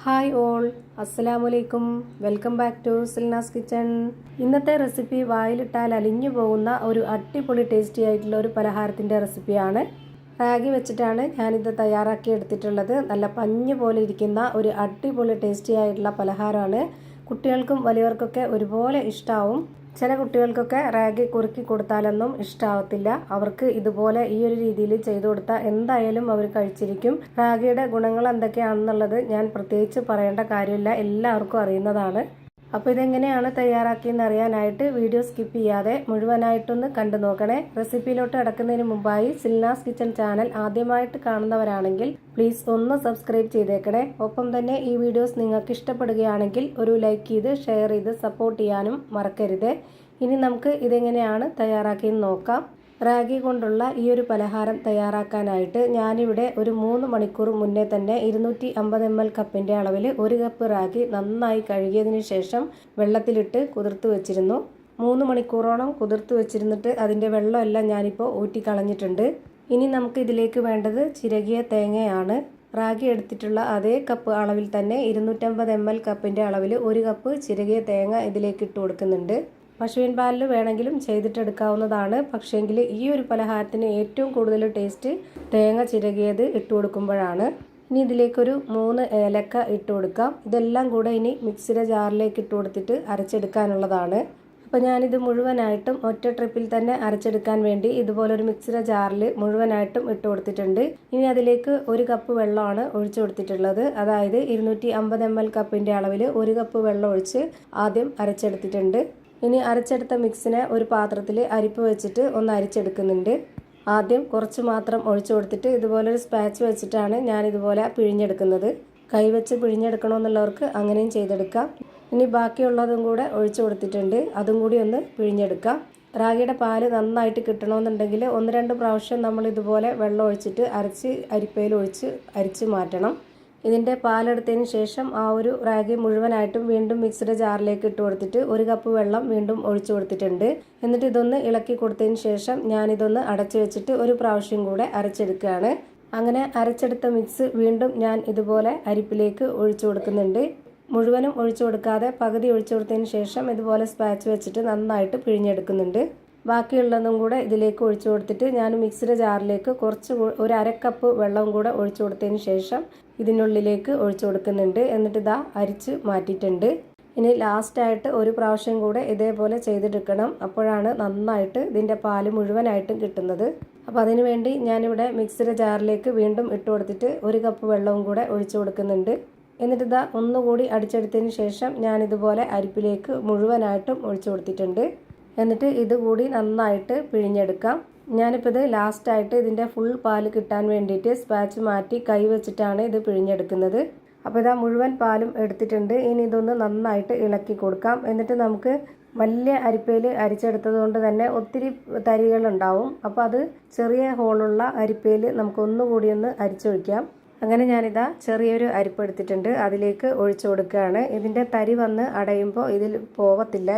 Hi all, അസ്സലാമലൈക്കും. Welcome back to Silnas kitchen. ഇന്നത്തെ recipe വായിലിട്ടാൽ അലിഞ്ഞു പോകുന്ന ഒരു അടിപൊളി ടേസ്റ്റി ആയിട്ടുള്ള ഒരു പലഹാരത്തിൻ്റെ റെസിപ്പിയാണ്. റാഗി വെച്ചിട്ടാണ് ഞാനിത് തയ്യാറാക്കി എടുത്തിട്ടുള്ളത്. നല്ല പഞ്ഞ് പോലെ ഇരിക്കുന്ന ഒരു അടിപൊളി ടേസ്റ്റി ആയിട്ടുള്ള പലഹാരമാണ്. കുട്ടികൾക്കും വലിയവർക്കൊക്കെ ഒരുപോലെ ഇഷ്ടമാവും. ചില കുട്ടികൾക്കൊക്കെ റാഗി കുറുക്കി കൊടുത്താലൊന്നും ഇഷ്ടാവത്തില്ല. അവർക്ക് ഇതുപോലെ ഈ ഒരു രീതിയിൽ ചെയ്തു കൊടുത്താൽ എന്തായാലും അവർ കഴിച്ചിരിക്കും. റാഗിയുടെ ഗുണങ്ങൾ എന്തൊക്കെയാണെന്നുള്ളത് ഞാൻ പ്രത്യേകിച്ച് പറയേണ്ട കാര്യമില്ല, എല്ലാവർക്കും അറിയുന്നതാണ്. അപ്പോൾ ഇതെങ്ങനെയാണ് തയ്യാറാക്കിയെന്ന് അറിയാനായിട്ട് വീഡിയോ സ്കിപ്പ് ചെയ്യാതെ മുഴുവനായിട്ടൊന്ന് കണ്ടു നോക്കണേ. റെസിപ്പിയിലോട്ട് കടക്കുന്നതിന് മുമ്പായി സിൽനാസ് കിച്ചൺ ചാനൽ ആദ്യമായിട്ട് കാണുന്നവരാണെങ്കിൽ പ്ലീസ് ഒന്ന് സബ്സ്ക്രൈബ് ചെയ്തേക്കണേ. ഒപ്പം തന്നെ ഈ വീഡിയോസ് നിങ്ങൾക്ക് ഇഷ്ടപ്പെടുകയാണെങ്കിൽ ഒരു ലൈക്ക് ചെയ്ത് ഷെയർ ചെയ്ത് സപ്പോർട്ട് ചെയ്യാനും മറക്കരുത്. ഇനി നമുക്ക് ഇതെങ്ങനെയാണ് തയ്യാറാക്കിയെന്ന് നോക്കാം. റാഗി കൊണ്ടുള്ള ഈ ഒരു പലഹാരം തയ്യാറാക്കാനായിട്ട് ഞാനിവിടെ ഒരു 3 മണിക്കൂർ മുന്നേ തന്നെ 250 ml കപ്പിൻ്റെ അളവിൽ 1 കപ്പ് റാഗി നന്നായി കഴുകിയതിന് ശേഷം വെള്ളത്തിലിട്ട് കുതിർത്ത് വെച്ചിരുന്നു. 3 മണിക്കൂറോളം കുതിർത്ത് വെച്ചിരുന്നിട്ട് അതിൻ്റെ വെള്ളമെല്ലാം ഞാനിപ്പോൾ ഊറ്റിക്കളഞ്ഞിട്ടുണ്ട്. ഇനി നമുക്ക് ഇതിലേക്ക് വേണ്ടത് ചിരകിയ തേങ്ങയാണ്. റാഗി എടുത്തിട്ടുള്ള അതേ കപ്പ് അളവിൽ തന്നെ 250 ml കപ്പിൻ്റെ അളവിൽ 1 കപ്പ് ചിരകിയ തേങ്ങ ഇതിലേക്ക് ഇട്ട് കൊടുക്കുന്നുണ്ട്. പശുവിൻ പാലിൽ വേണമെങ്കിലും ചെയ്തിട്ടെടുക്കാവുന്നതാണ്. പക്ഷേങ്കിൽ ഈ ഒരു പലഹാരത്തിന് ഏറ്റവും കൂടുതൽ ടേസ്റ്റ് തേങ്ങ ചിരകിയത് ഇട്ട് കൊടുക്കുമ്പോഴാണ്. ഇനി ഇതിലേക്കൊരു 3 ഏലക്ക ഇട്ട് കൊടുക്കാം. ഇതെല്ലാം കൂടെ ഇനി മിക്സിയുടെ ജാറിലേക്ക് ഇട്ട് കൊടുത്തിട്ട് അരച്ചെടുക്കാനുള്ളതാണ്. അപ്പോൾ ഞാനിത് മുഴുവനായിട്ടും ഒറ്റ ട്രിപ്പിൽ തന്നെ അരച്ചെടുക്കാൻ വേണ്ടി ഇതുപോലൊരു മിക്സിയുടെ ജാറിൽ മുഴുവനായിട്ടും ഇട്ട് കൊടുത്തിട്ടുണ്ട്. ഇനി അതിലേക്ക് 1 കപ്പ് വെള്ളമാണ് ഒഴിച്ചു കൊടുത്തിട്ടുള്ളത്. അതായത് 250 ml കപ്പിൻ്റെ അളവിൽ 1 കപ്പ് വെള്ളം ഒഴിച്ച് ആദ്യം അരച്ചെടുത്തിട്ടുണ്ട്. ഇനി അരച്ചെടുത്ത മിക്സിനെ ഒരു പാത്രത്തിൽ അരിപ്പ് വെച്ചിട്ട് ഒന്ന് അരിച്ചെടുക്കുന്നുണ്ട്. ആദ്യം കുറച്ച് മാത്രം ഒഴിച്ചു കൊടുത്തിട്ട് ഇതുപോലൊരു സ്പാച്ച് വെച്ചിട്ടാണ് ഞാനിതുപോലെ പിഴിഞ്ഞെടുക്കുന്നത്. കൈവച്ച് പിഴിഞ്ഞെടുക്കണമെന്നുള്ളവർക്ക് അങ്ങനെയും ചെയ്തെടുക്കാം. ഇനി ബാക്കിയുള്ളതും കൂടെ ഒഴിച്ചു കൊടുത്തിട്ടുണ്ട്. അതും കൂടി ഒന്ന് പിഴിഞ്ഞെടുക്കാം. റാഗിയുടെ പാല് നന്നായിട്ട് കിട്ടണമെന്നുണ്ടെങ്കിൽ 1-2 പ്രാവശ്യം നമ്മൾ ഇതുപോലെ വെള്ളം ഒഴിച്ചിട്ട് അരച്ച് അരിപ്പയിൽ ഒഴിച്ച് അരിച്ച് മാറ്റണം. ഇതിൻ്റെ പാലെടുത്തതിന് ശേഷം ആ ഒരു റാഗി മുഴുവനായിട്ടും വീണ്ടും മിക്സിയുടെ ജാറിലേക്ക് ഇട്ട് കൊടുത്തിട്ട് 1 കപ്പ് വെള്ളം വീണ്ടും ഒഴിച്ചു കൊടുത്തിട്ടുണ്ട്. എന്നിട്ട് ഇതൊന്ന് ഇളക്കി കൊടുത്തതിന് ശേഷം ഞാനിതൊന്ന് അടച്ചു വെച്ചിട്ട് ഒരു പ്രാവശ്യം കൂടെ അരച്ചെടുക്കുകയാണ്. അങ്ങനെ അരച്ചെടുത്ത മിക്സ് വീണ്ടും ഞാൻ ഇതുപോലെ അരിപ്പിലേക്ക് ഒഴിച്ചു കൊടുക്കുന്നുണ്ട്. മുഴുവനും ഒഴിച്ചു കൊടുക്കാതെ പകുതി ഒഴിച്ചു കൊടുത്തതിന് ശേഷം ഇതുപോലെ സ്പാച്ച് വെച്ചിട്ട് നന്നായിട്ട് പിഴിഞ്ഞെടുക്കുന്നുണ്ട്. ബാക്കിയുള്ളതും കൂടെ ഇതിലേക്ക് ഒഴിച്ചു കൊടുത്തിട്ട് ഞാൻ മിക്സിയുടെ ജാറിലേക്ക് ഒരു 1/2 കപ്പ് വെള്ളം കൂടെ ഒഴിച്ചു കൊടുത്തതിന് ശേഷം ഇതിനുള്ളിലേക്ക് ഒഴിച്ചു കൊടുക്കുന്നുണ്ട്. എന്നിട്ട് ഇതാ അരിച്ച് മാറ്റിയിട്ടുണ്ട്. ഇനി ലാസ്റ്റായിട്ട് ഒരു പ്രാവശ്യം കൂടെ ഇതേപോലെ ചെയ്തെടുക്കണം. അപ്പോഴാണ് നന്നായിട്ട് ഇതിൻ്റെ പാല് മുഴുവനായിട്ടും കിട്ടുന്നത്. അപ്പോൾ അതിനു വേണ്ടി ഞാനിവിടെ മിക്സിയുടെ ജാറിലേക്ക് വീണ്ടും ഇട്ട് കൊടുത്തിട്ട് 1 കപ്പ് വെള്ളവും കൂടെ ഒഴിച്ചു കൊടുക്കുന്നുണ്ട്. എന്നിട്ട് ഇതാ ഒന്നുകൂടി അടിച്ചെടുത്തതിന് ശേഷം ഞാനിതുപോലെ അരിപ്പിലേക്ക് മുഴുവനായിട്ടും ഒഴിച്ചു കൊടുത്തിട്ടുണ്ട്. എന്നിട്ട് ഇതുകൂടി നന്നായിട്ട് പിഴിഞ്ഞെടുക്കാം. ഞാനിപ്പോൾ ഇത് ലാസ്റ്റായിട്ട് ഇതിൻ്റെ ഫുൾ പാല് കിട്ടാൻ വേണ്ടിയിട്ട് സ്പാച്ച് മാറ്റി കൈ വെച്ചിട്ടാണ് ഇത് പിഴിഞ്ഞെടുക്കുന്നത്. അപ്പോൾ ഇതാ മുഴുവൻ പാലും എടുത്തിട്ടുണ്ട്. ഇനി ഇതൊന്ന് നന്നായിട്ട് ഇളക്കി കൊടുക്കാം. എന്നിട്ട് നമുക്ക് വലിയ അരിപ്പയിൽ അരിച്ചെടുത്തത് കൊണ്ട് തന്നെ ഒത്തിരി തരികളുണ്ടാവും. അപ്പോൾ അത് ചെറിയ ഹോളുള്ള അരിപ്പയിൽ നമുക്ക് ഒന്നുകൂടി ഒന്ന് അരിച്ചൊഴിക്കാം. അങ്ങനെ ഞാനിതാ ചെറിയൊരു അരിപ്പ് എടുത്തിട്ടുണ്ട്, അതിലേക്ക് ഒഴിച്ചു കൊടുക്കുകയാണ്. ഇതിൻ്റെ തരി വന്ന് അടയുമ്പോൾ ഇതിൽ പോവത്തില്ല,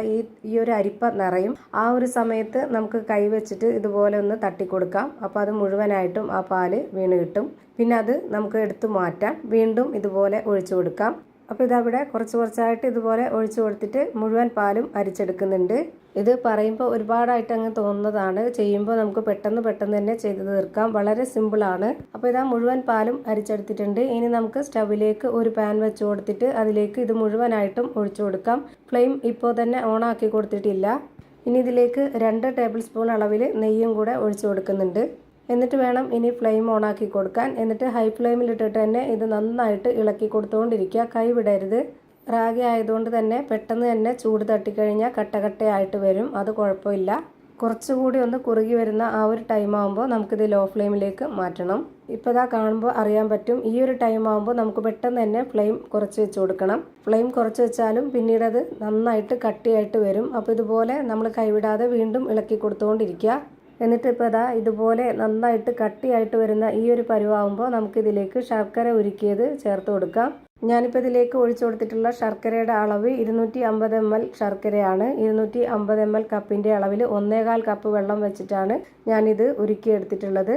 ഈ ഒരു അരിപ്പ നിറയും. ആ ഒരു സമയത്ത് നമുക്ക് കൈ വെച്ചിട്ട് ഇതുപോലെ ഒന്ന് തട്ടിക്കൊടുക്കാം. അപ്പോൾ അത് മുഴുവനായിട്ടും ആ പാല് വീണ് കിട്ടും. പിന്നെ അത് നമുക്ക് എടുത്തു മാറ്റാം. വീണ്ടും ഇതുപോലെ ഒഴിച്ചു കൊടുക്കാം. അപ്പോൾ ഇതവിടെ കുറച്ചായിട്ട് ഇതുപോലെ ഒഴിച്ചു കൊടുത്തിട്ട് മുഴുവൻ പാലും അരിച്ചെടുക്കുന്നുണ്ട്. ഇത് പറയുമ്പോൾ ഒരുപാടായിട്ട് അങ്ങ് തോന്നുന്നതാണ്. ചെയ്യുമ്പോൾ നമുക്ക് പെട്ടെന്ന് തന്നെ ചെയ്ത് തീർക്കാം. വളരെ സിമ്പിളാണ്. അപ്പോൾ ഇതാ മുഴുവൻ പാലും അരിച്ചെടുത്തിട്ടുണ്ട്. ഇനി നമുക്ക് സ്റ്റവിലേക്ക് ഒരു പാൻ വെച്ച് കൊടുത്തിട്ട് അതിലേക്ക് ഇത് മുഴുവനായിട്ടും ഒഴിച്ചു കൊടുക്കാം. ഫ്ലെയിം ഇപ്പോൾ തന്നെ ഓണാക്കി കൊടുത്തിട്ടില്ല. ഇനി ഇതിലേക്ക് 2 ടേബിൾ സ്പൂൺ അളവിൽ നെയ്യും കൂടെ ഒഴിച്ചു കൊടുക്കുന്നുണ്ട്. എന്നിട്ട് വേണം ഇനി ഫ്ലെയിം ഓണാക്കി കൊടുക്കാൻ. എന്നിട്ട് ഹൈ ഫ്ലെയിമിലിട്ടിട്ട് തന്നെ ഇത് നന്നായിട്ട് ഇളക്കി കൊടുത്തുകൊണ്ടിരിക്കുക. കൈ വിടരുത്. റാഗി ആയതുകൊണ്ട് തന്നെ പെട്ടെന്ന് തന്നെ ചൂട് തട്ടിക്കഴിഞ്ഞാൽ കട്ടയായിട്ട് വരും. അത് കുഴപ്പമില്ല. കുറച്ചുകൂടി ഒന്ന് കുറുകി വരുന്ന ആ ഒരു ടൈം ആകുമ്പോൾ നമുക്കിത് ലോ ഫ്ലെയിമിലേക്ക് മാറ്റണം. ഇപ്പോൾ ഇതാ കാണുമ്പോൾ അറിയാൻ പറ്റും. ഈ ഒരു ടൈം ആകുമ്പോൾ നമുക്ക് പെട്ടെന്ന് തന്നെ ഫ്ലെയിം കുറച്ച് വെച്ച് കൊടുക്കണം. ഫ്ലെയിം കുറച്ച് വെച്ചാലും പിന്നീട് അത് നന്നായിട്ട് കട്ടിയായിട്ട് വരും. അപ്പോൾ ഇതുപോലെ നമ്മൾ കൈവിടാതെ വീണ്ടും ഇളക്കി കൊടുത്തുകൊണ്ടിരിക്കുക. എന്നിട്ട് ഇപ്പോൾ ഇതാ ഇതുപോലെ നന്നായിട്ട് കട്ടിയായിട്ട് വരുന്ന ഈ ഒരു പരുവാകുമ്പോൾ നമുക്കിതിലേക്ക് ശർക്കര ഉരുക്കിയത് ചേർത്ത് കൊടുക്കാം. ഞാനിപ്പോൾ ഇതിലേക്ക് ഒഴിച്ചു കൊടുത്തിട്ടുള്ള ശർക്കരയുടെ അളവ് 250 ml ശർക്കരയാണ്. 250 ml കപ്പിൻ്റെ അളവിൽ 1/4 കപ്പ് വെള്ളം വെച്ചിട്ടാണ് ഞാനിത് ഉരുക്കിയെടുത്തിട്ടുള്ളത്.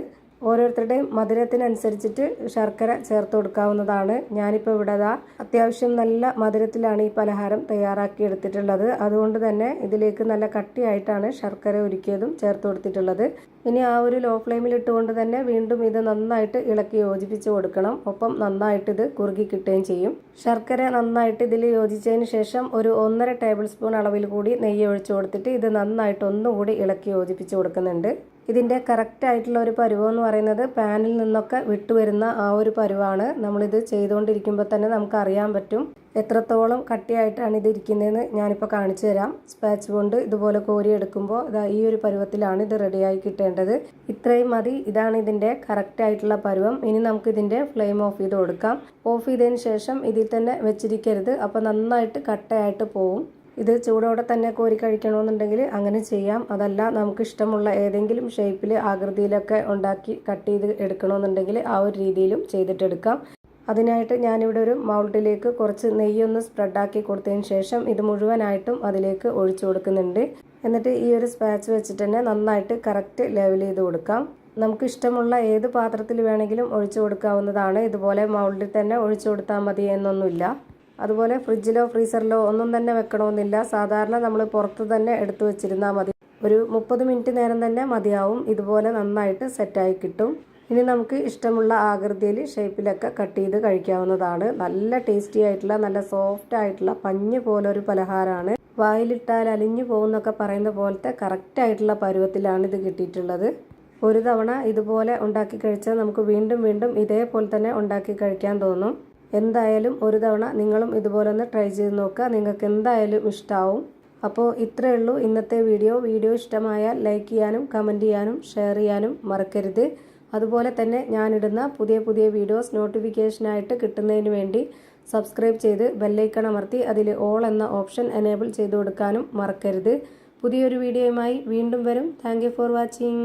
ഓരോരുത്തരുടെയും മധുരത്തിനനുസരിച്ചിട്ട് ശർക്കര ചേർത്ത് കൊടുക്കാവുന്നതാണ്. ഞാനിപ്പോൾ ഇവിടെ അത്യാവശ്യം നല്ല മധുരത്തിലാണ് ഈ പലഹാരം തയ്യാറാക്കി എടുത്തിട്ടുള്ളത്. അതുകൊണ്ട് തന്നെ ഇതിലേക്ക് നല്ല കട്ടിയായിട്ടാണ് ശർക്കര ഉരുക്കിയതും ചേർത്ത് കൊടുത്തിട്ടുള്ളത്. ഇനി ആ ഒരു ലോ ഫ്ലെയിമിൽ ഇട്ടുകൊണ്ട് തന്നെ വീണ്ടും ഇത് നന്നായിട്ട് ഇളക്കി യോജിപ്പിച്ച് കൊടുക്കണം. ഒപ്പം നന്നായിട്ട് ഇത് കുറുകി കിട്ടുകയും ചെയ്യും. ശർക്കര നന്നായിട്ട് ഇതിൽ യോജിച്ചതിന് ശേഷം ഒരു 1.5 ടേബിൾ സ്പൂൺ അളവിൽ കൂടി നെയ്യ് ഒഴിച്ചു കൊടുത്തിട്ട് ഇത് നന്നായിട്ട് ഒന്നുകൂടി ഇളക്കി യോജിപ്പിച്ച് കൊടുക്കുന്നുണ്ട്. ഇതിൻ്റെ കറക്റ്റ് ആയിട്ടുള്ള ഒരു പരുവം എന്ന് പറയുന്നത് പാനിൽ നിന്നൊക്കെ വിട്ടുവരുന്ന ആ ഒരു പരുവാണ്. നമ്മളിത് ചെയ്തുകൊണ്ടിരിക്കുമ്പോൾ തന്നെ നമുക്ക് അറിയാൻ പറ്റും എത്രത്തോളം കട്ടിയായിട്ടാണ് ഇത് ഇരിക്കുന്നതെന്ന്. ഞാനിപ്പോൾ കാണിച്ചു തരാം. സ്പാച്ച് കൊണ്ട് ഇതുപോലെ കോരി എടുക്കുമ്പോൾ ഈ ഒരു പരുവത്തിലാണ് ഇത് റെഡിയായി കിട്ടേണ്ടത്. ഇത്രയും മതി. ഇതാണ് ഇതിൻ്റെ കറക്റ്റ് ആയിട്ടുള്ള പരുവം. ഇനി നമുക്ക് ഇതിൻ്റെ ഫ്ലെയിം ഓഫ് ചെയ്ത് കൊടുക്കാം. ഓഫ് ചെയ്തതിന് ശേഷം ഇതിൽ തന്നെ വെച്ചിരിക്കരുത്, അപ്പോൾ നന്നായിട്ട് കട്ടയായിട്ട് പോവും. ഇത് ചൂടോടെ തന്നെ കോരി കഴിക്കണമെന്നുണ്ടെങ്കിൽ അങ്ങനെ ചെയ്യാം. അതല്ല നമുക്ക് ഇഷ്ടമുള്ള ഏതെങ്കിലും ഷേപ്പിൽ ആകൃതിയിലൊക്കെ ഉണ്ടാക്കി കട്ട് ചെയ്ത് എടുക്കണമെന്നുണ്ടെങ്കിൽ ആ ഒരു രീതിയിലും ചെയ്തിട്ടെടുക്കാം. അതിനായിട്ട് ഞാനിവിടെ ഒരു മൗൾഡിലേക്ക് കുറച്ച് നെയ്യൊന്ന് സ്പ്രെഡാക്കി കൊടുത്തതിന് ശേഷം ഇത് മുഴുവനായിട്ടും അതിലേക്ക് ഒഴിച്ചു കൊടുക്കുന്നുണ്ട്. എന്നിട്ട് ഈ ഒരു സ്പാച്ച് വെച്ചിട്ട് തന്നെ നന്നായിട്ട് കറക്റ്റ് ലെവൽ ചെയ്ത് കൊടുക്കാം. നമുക്ക് ഇഷ്ടമുള്ള ഏത് പാത്രത്തിൽ വേണമെങ്കിലും ഒഴിച്ചു കൊടുക്കാവുന്നതാണ്. ഇതുപോലെ മൗൾഡിൽ തന്നെ ഒഴിച്ചു കൊടുത്താൽ മതി എന്നൊന്നുമില്ല. അതുപോലെ ഫ്രിഡ്ജിലോ ഫ്രീസറിലോ ഒന്നും തന്നെ വെക്കണമെന്നില്ല. സാധാരണ നമ്മൾ പുറത്ത് തന്നെ എടുത്തു വെച്ചിരുന്നാൽ മതി. ഒരു 30 മിനിറ്റ് നേരം തന്നെ മതിയാവും. ഇതുപോലെ നന്നായിട്ട് സെറ്റായി കിട്ടും. ഇനി നമുക്ക് ഇഷ്ടമുള്ള ആകൃതിയിൽ ഷേപ്പിലൊക്കെ കട്ട് ചെയ്ത് കഴിക്കാവുന്നതാണ്. നല്ല ടേസ്റ്റി ആയിട്ടുള്ള നല്ല സോഫ്റ്റ് ആയിട്ടുള്ള പഞ്ഞ് പോലൊരു പലഹാരമാണ്. വായിലിട്ടാൽ അലിഞ്ഞു പോകുന്നൊക്കെ പറയുന്ന പോലത്തെ കറക്റ്റ് ആയിട്ടുള്ള പരുവത്തിലാണ് ഇത് കിട്ടിയിട്ടുള്ളത്. ഒരു തവണ ഇതുപോലെ ഉണ്ടാക്കി കഴിച്ചാൽ നമുക്ക് വീണ്ടും വീണ്ടും ഇതേപോലെ തന്നെ ഉണ്ടാക്കി കഴിക്കാൻ തോന്നും. എന്തായാലും ഒരു തവണ നിങ്ങളും ഇതുപോലെ ഒന്ന് ട്രൈ ചെയ്ത് നോക്കുക. നിങ്ങൾക്ക് എന്തായാലും ഇഷ്ടമാവും. അപ്പോൾ ഇത്രയേ ഉള്ളൂ ഇന്നത്തെ വീഡിയോ. വീഡിയോ ഇഷ്ടമായാൽ ലൈക്ക് ചെയ്യാനും കമൻറ്റ് ചെയ്യാനും ഷെയർ ചെയ്യാനും മറക്കരുത്. അതുപോലെ തന്നെ ഞാനിടുന്ന പുതിയ പുതിയ വീഡിയോസ് നോട്ടിഫിക്കേഷനായിട്ട് കിട്ടുന്നതിന് വേണ്ടി സബ്സ്ക്രൈബ് ചെയ്ത് ബെല്ലൈക്കൺ അമർത്തി അതിൽ ഓൾ എന്ന ഓപ്ഷൻ എനേബിൾ ചെയ്ത് കൊടുക്കാനും മറക്കരുത്. പുതിയൊരു വീഡിയോയുമായി വീണ്ടും വരും. Thank you for watching.